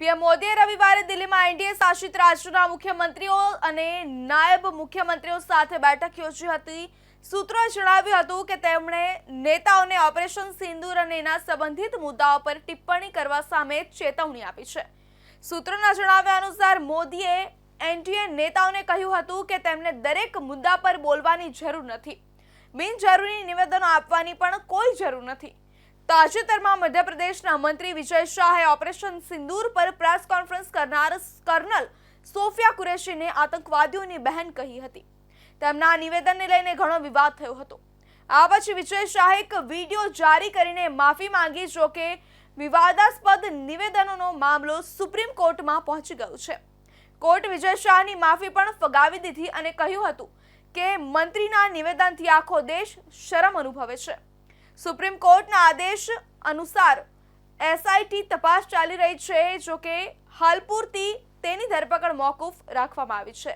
PM મોદીએ રવિવારે દિલ્હીમાં એનડીએ શાસિત રાજ્યોના મુખ્યમંત્રીઓ અને નાયબ મુખ્યમંત્રીઓ સાથે બેઠક યોજી હતી। સૂત્રોએ જણાવ્યું હતું કે તેમણે નેતાઓને ઓપરેશન સિંદૂર અને એના સંબંધિત મુદ્દાઓ પર ટિપ્પણી કરવા સામે ચેતવણી આપી છે। સૂત્રોના જણાવ્યા અનુસાર મોદીએ એનડીએ નેતાઓને કહ્યું હતું કે તેમને દરેક મુદ્દા પર બોલવાની જરૂર નથી, બિનજરૂરી નિવેદનો આપવાની પણ કોઈ જરૂર નથી। તાજેતરમાં મધ્યપ્રદેશના મંત્રી વિજય શાહે ઓપરેશન સિંદૂર પર પ્રેસ કોન્ફરન્સ કરનાર કર્નલ સોફિયા કુરેશીને આતંકવાદીઓની બહેન કહી હતી। તેમના નિવેદનને લઈને ઘણો વિવાદ થયો હતો। આ પછી વિજય શાહે એક વિડીયો જારી કરીને માફી માંગી, જો કે વિવાદાસ્પદ નિવેદનોનો મામલો સુપ્રીમ કોર્ટમાં પહોંચી ગયો છે। કોર્ટ વિજય શાહની માફી પણ ફગાવી દીધી અને કહ્યું હતું કે મંત્રીના નિવેદનથી આખો દેશ શરમ અનુભવે છે। સુપ્રીમ કોર્ટના આદેશ અનુસાર એસઆઈટી તપાસ ચાલી રહી છે, જો કે હાલ પૂરતી તેની ધરપકડ મોકૂફ રાખવામાં આવી છે।